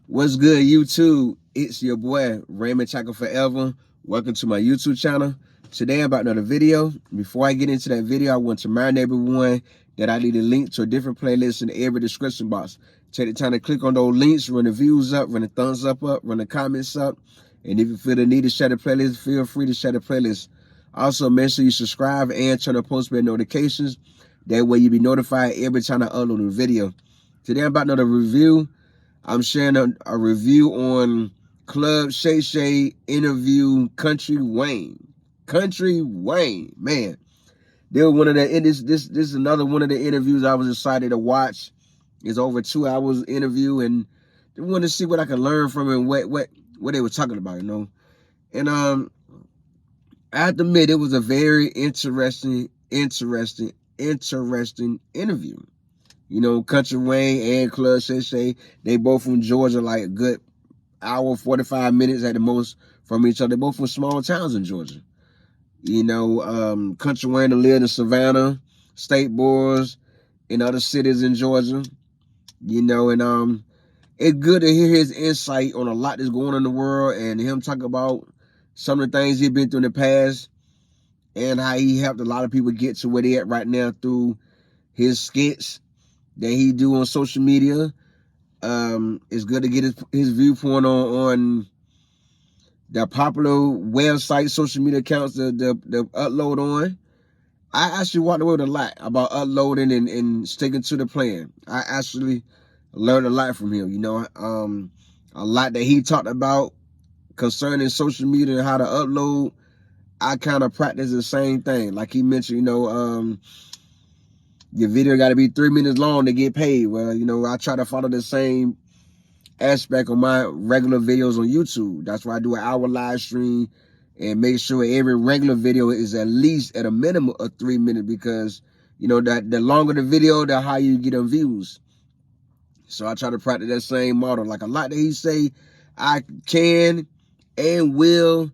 What's good, YouTube? It's your boy, Raymond Chaka Forever. Welcome to my YouTube channel. Today, about another video. Before I get into that video, I want to remind everyone that I leave a link to a different playlist in every description box. Take the time to click on those links, run the views up, run the thumbs up, run the comments up. And if you feel the need to share the playlist, feel free to share the playlist. Also, make sure you subscribe and turn on post bell notifications. That way, you'll be notified every time I upload a video. Today, I'm about another review. I'm sharing a review on Club Shay Shay interview Kountry Aayne. Kountry Aayne, man. They were one of the this is another one of the interviews I was excited to watch. It's over 2 hours interview, and I wanted to see what I could learn from it and what they were talking about, you know. And I have to admit, it was a very interesting interview. You know, Kountry Aayne and Club Shay Shay, they both from Georgia, like a good hour, 45 minutes at the most from each other. They both from small towns in Georgia. You know, Kountry Aayne lived in Savannah, State Boys, in other cities in Georgia. You know, and it's good to hear his insight on a lot that's going on in the world and him talk about some of the things he's been through in the past and how he helped a lot of people get to where they at right now through his skits that he do on social media. It's good to get his viewpoint on the popular website, social media accounts that upload on. I actually walked away with a lot about uploading and sticking to the plan. I actually learned a lot from him, you know. A lot that he talked about concerning social media and how to upload. I kind of practice the same thing. Like he mentioned, you know, your video got to be 3 minutes long to get paid. Well, you know, I try to follow the same aspect of my regular videos on YouTube. That's why I do an hour live stream and make sure every regular video is at least at a minimum of 3 minutes, because, you know, that the longer the video, the higher you get on views. So I try to practice that same model. Like a lot that he say, I can and will,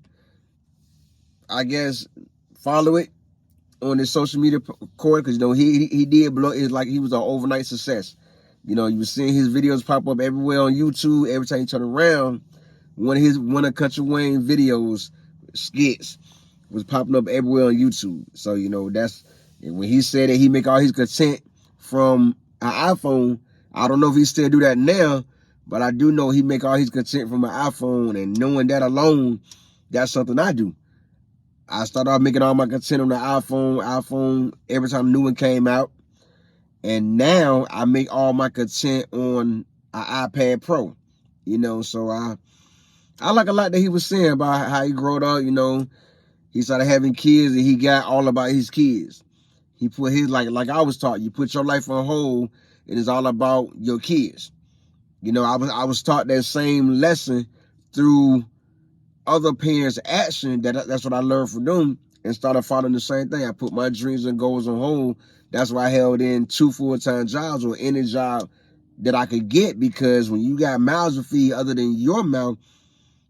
I guess, follow it on his social media court, because, you know, he did blow. It's like he was an overnight success. You know, you were seeing his videos pop up everywhere on YouTube. Every time you turn around, one of Kountry Aayne videos, skits, was popping up everywhere on YouTube. So, you know, that's, and when he said that he make all his content from an iPhone, I don't know if he still do that now, but I do know he make all his content from an iPhone, and knowing that alone, that's something I do. I started off making all my content on the iPhone every time a new one came out. And now I make all my content on an iPad Pro. You know, so I like a lot that he was saying about how he grew up. You know, he started having kids and he got all about his kids. He put his, like I was taught, you put your life on hold and it's all about your kids. You know, I was taught that same lesson through other parents' action. That's what I learned from them, and started following the same thing. I put my dreams and goals on hold. That's why I held in 2 full-time jobs or any job that I could get, because when you got mouths to feed other than your mouth,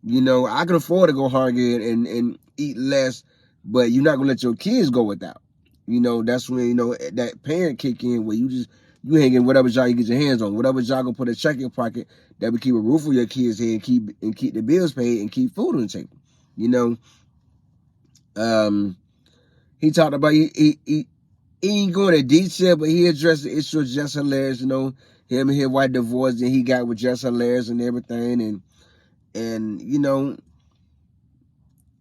you know, I can afford to go hungry and eat less, but you're not going to let your kids go without. You know, that's when, you know, that parent kick in, where you hang in whatever job you get your hands on, whatever job gonna put a check in your pocket that will keep a roof over your kids' head and keep the bills paid and keep food on the table. You know, he talked about he ain't going into detail, but he addressed the issue of Just Hilarious. You know, him and his wife divorced, and he got with Just Hilarious and everything, and you know,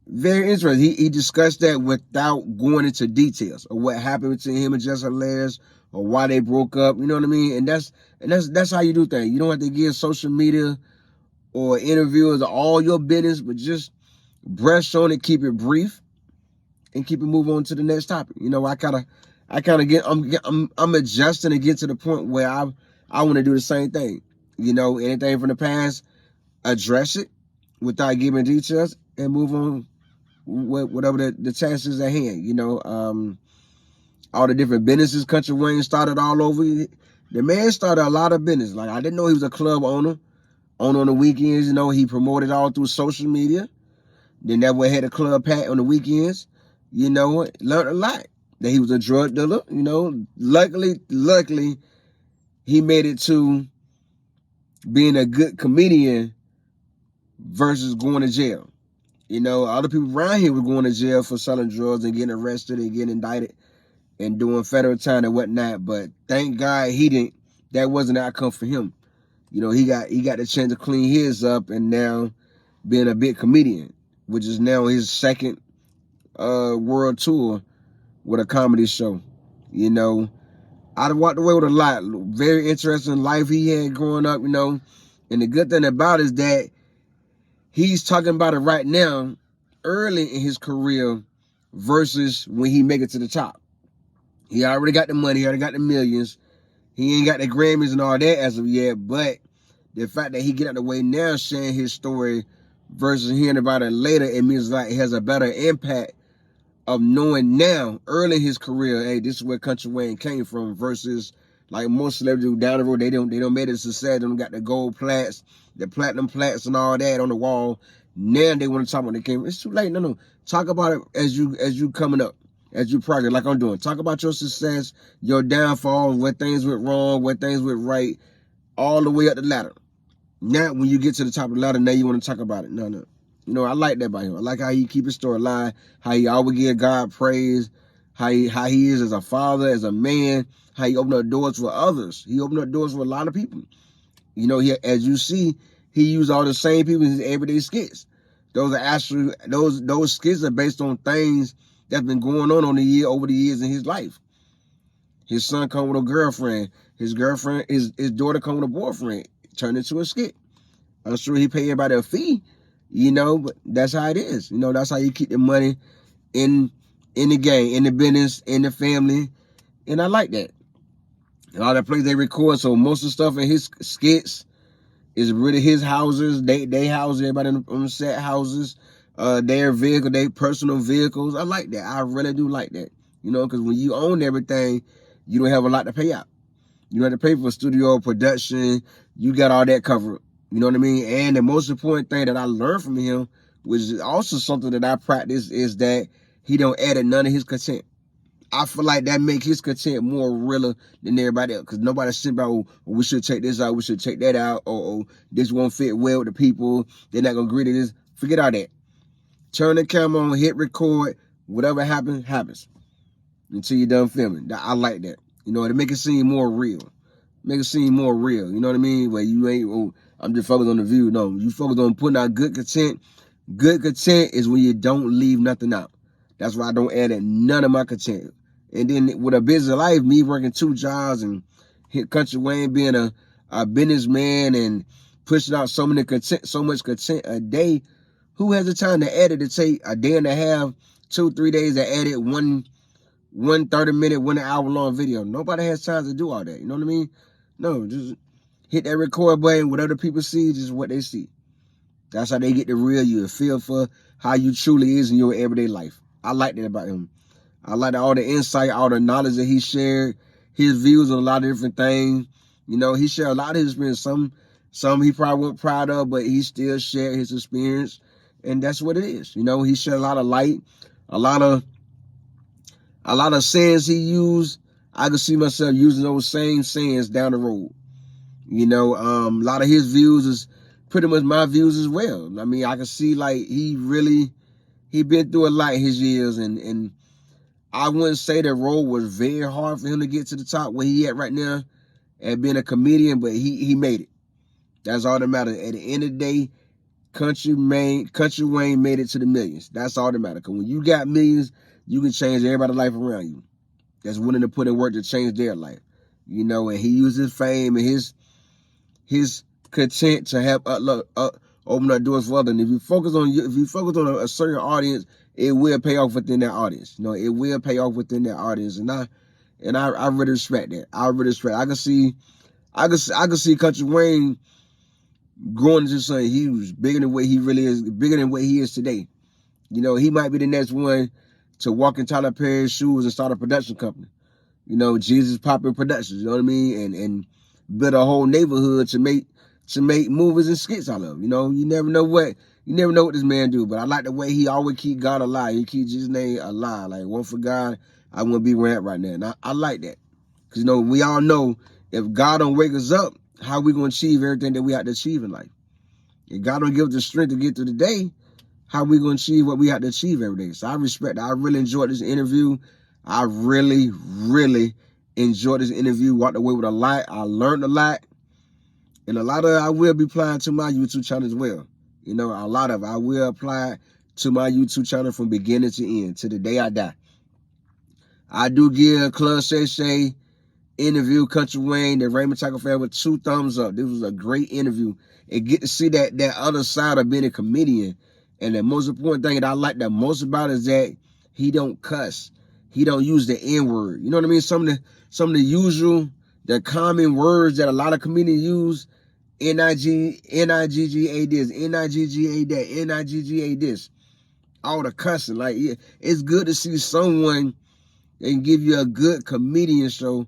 very interesting. He discussed that without going into details of what happened between him and Just Hilarious or why they broke up. You know what I mean? And that's how you do things. You don't have to give social media or interviewers all your business, but just brush on it, keep it brief, and keep it move on to the next topic. You know, I kind of get I'm adjusting to get to the point where I want to do the same thing. You know, anything from the past, address it without giving details and move on with whatever the task is at hand. You know, all the different businesses Kountry Aayne started all over. The man started a lot of business. Like, I didn't know he was a club owner. On the weekends, you know, he promoted all through social media. Then that way had a club pat on the weekends. You know, learned a lot. That he was a drug dealer. You know, luckily, he made it to being a good comedian versus going to jail. You know, other people around here were going to jail for selling drugs and getting arrested and getting indicted and doing federal time and whatnot. But thank God he didn't. That wasn't the outcome for him. You know, he got the chance to clean his up and now being a big comedian, which is now his second world tour with a comedy show. You know, I walked away with a lot. Very interesting life he had growing up, you know. And the good thing about it is that he's talking about it right now, early in his career versus when he make it to the top. He already got the money, he already got the millions. He ain't got the Grammys and all that as of yet, but the fact that he get out the way now sharing his story versus hearing about it later, it means like it has a better impact of knowing now, early in his career, hey, this is where Country Wayne came from, versus like most celebrities down the road, they don't make it a success. They don't got the gold plaques, the platinum plaques and all that on the wall. Now they want to talk about they came. It's too late. No. Talk about it as you coming up, as you progress, like I'm doing. Talk about your success, your downfall, where things went wrong, where things went right, all the way up the ladder. Now, when you get to the top of the ladder, now you want to talk about it. No. You know, I like that about him. I like how he keep his story alive, how he always give God praise, how he is as a father, as a man, how he opened up doors for others. He opened up doors for a lot of people. You know, as you see, he used all the same people in his everyday skits. Those are actually those skits are based on things that's been going on over the years in his life. His son come with a girlfriend. His daughter come with a boyfriend. Turned into a skit. I'm sure he paid everybody a fee. You know, but that's how it is. You know, that's how you keep the money in the game, in the business, in the family. And I like that. And all the places they record, so most of the stuff in his skits is really his houses. They house everybody on the set houses, their vehicle, their personal vehicles. I like that. I really do like that. You know, because when you own everything, you don't have a lot to pay out. You don't have to pay for studio production. You got all that covered. You know what I mean? And the most important thing that I learned from him, which is also something that I practice, is that he don't edit none of his content. I feel like that makes his content more realer than everybody else. Because nobody's sitting about, oh, we should take this out, we should take that out, or this won't fit well with the people, they're not going to agree to this. Forget all that. Turn the camera on, hit record, whatever happens, happens. Until you're done filming. I like that. You know, to make it seem more real. Make it seem more real. You know what I mean? Where you ain't, oh, I'm just focused on the view. No, you focus on putting out good content. Good content is when you don't leave nothing out. That's why I don't edit none of my content. And then with a busy life, me working 2 jobs and Country Wayne being a businessman and pushing out so much content a day, who has the time to edit to take a day and a half, 2-3 days to edit one 30-minute, 1 hour-long video? Nobody has time to do all that. You know what I mean? No, just hit that record button. Whatever people see, just what they see. That's how they get the real you, a feel for how you truly is in your everyday life. I like that about him. I like all the insight, all the knowledge that he shared, his views on a lot of different things. You know, he shared a lot of his experience. Some he probably wasn't proud of, but he still shared his experience. And that's what it is. You know, he shared a lot of light, a lot of sayings he used. I could see myself using those same sayings down the road. You know, a lot of his views is pretty much my views as well. I mean, I can see like he been through a lot in his years, and I wouldn't say the road was very hard for him to get to the top where he at right now and being a comedian, but he made it. That's all that matters. At the end of the day, Country Wayne made it to the millions. That's all that matters. Because when you got millions, you can change everybody's life around you that's willing to put in work to change their life. You know, and he used his fame and his content to help open up doors for others. And if you focus on a certain audience, it will pay off within that audience. You know, it will pay off within that audience. And I really respect that. I really respect. I can see Country Wayne growing into something huge, bigger than what he really is, bigger than what he is today. You know, he might be the next one to walk in Tyler Perry's shoes and start a production company. You know, Jesus Poppin' Productions, you know what I mean? And build a whole neighborhood to make movies and skits out of. You know, you never know what this man do. But I like the way he always keep God alive. He keeps his name alive. Like, one for God, I wouldn't be where I'm at right now. And I like that. Because, you know, we all know if God don't wake us up, how we going to achieve everything that we have to achieve in life. If God don't give us the strength to get through the day, how we going to achieve what we have to achieve every day? So I respect that. I really enjoyed this interview. I really, really enjoyed this interview. Walked away with a lot. I learned a lot. And a lot of it I will be applying to my YouTube channel as well. You know, a lot of it I will apply to my YouTube channel from beginning to end, to the day I die. I do give Club Shay Shay interview, Kountry Wayne, the Raymond Tackle fan with 2 thumbs up. This was a great interview. And get to see that other side of being a comedian. And the most important thing that I like the most about it is that he don't cuss. He don't use the N-word. You know what I mean? Some of the usual, the common words that a lot of comedians use, N-I-G-G-A this, N-I-G-G-A that, N-I-G-G-A this. All the cussing. Like, it's good to see someone and give you a good comedy show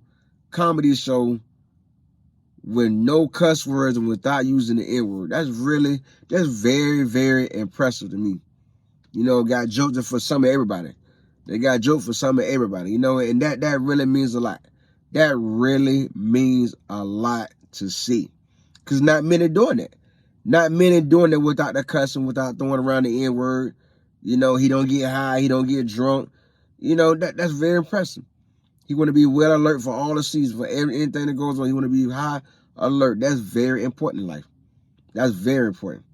with no cuss words and without using the N-word. That's very, very impressive to me. You know, got jokes for some of everybody. They got jokes for some of everybody, you know, and that really means a lot. That really means a lot to see. Because not many doing that. Not many doing it without the cussing, without throwing around the N-word. You know, he don't get high, he don't get drunk. You know, that's very impressive. He want to be well alert for all the seasons, for anything that goes on. He want to be high alert. That's very important in life. That's very important.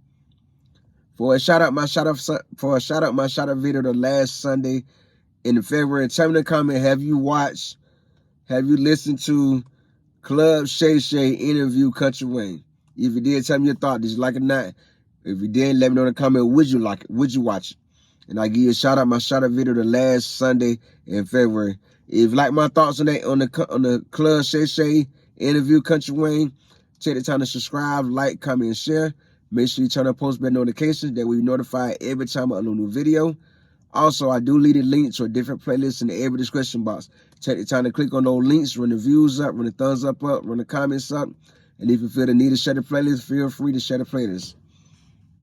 For a shout out my shout out video the last Sunday in February, tell me in the comment, have you listened to Club Shay Shay interview Kountry Wayne? If you did, tell me your thought. Did you like it or not? If you did, let me know in the comment, would you like it? Would you watch it? And I give you a shout out my shout out video the last Sunday in February. If you like my thoughts on that on the Club Shay Shay interview Kountry Wayne, take the time to subscribe, like, comment, and share. Make sure you turn on post bell notifications that we notify every time I upload a new video. Also, I do leave a link to a different playlist in every description box. Take the time to click on those links, run the views up, run the thumbs up, run the comments up. And if you feel the need to share the playlist, feel free to share the playlist.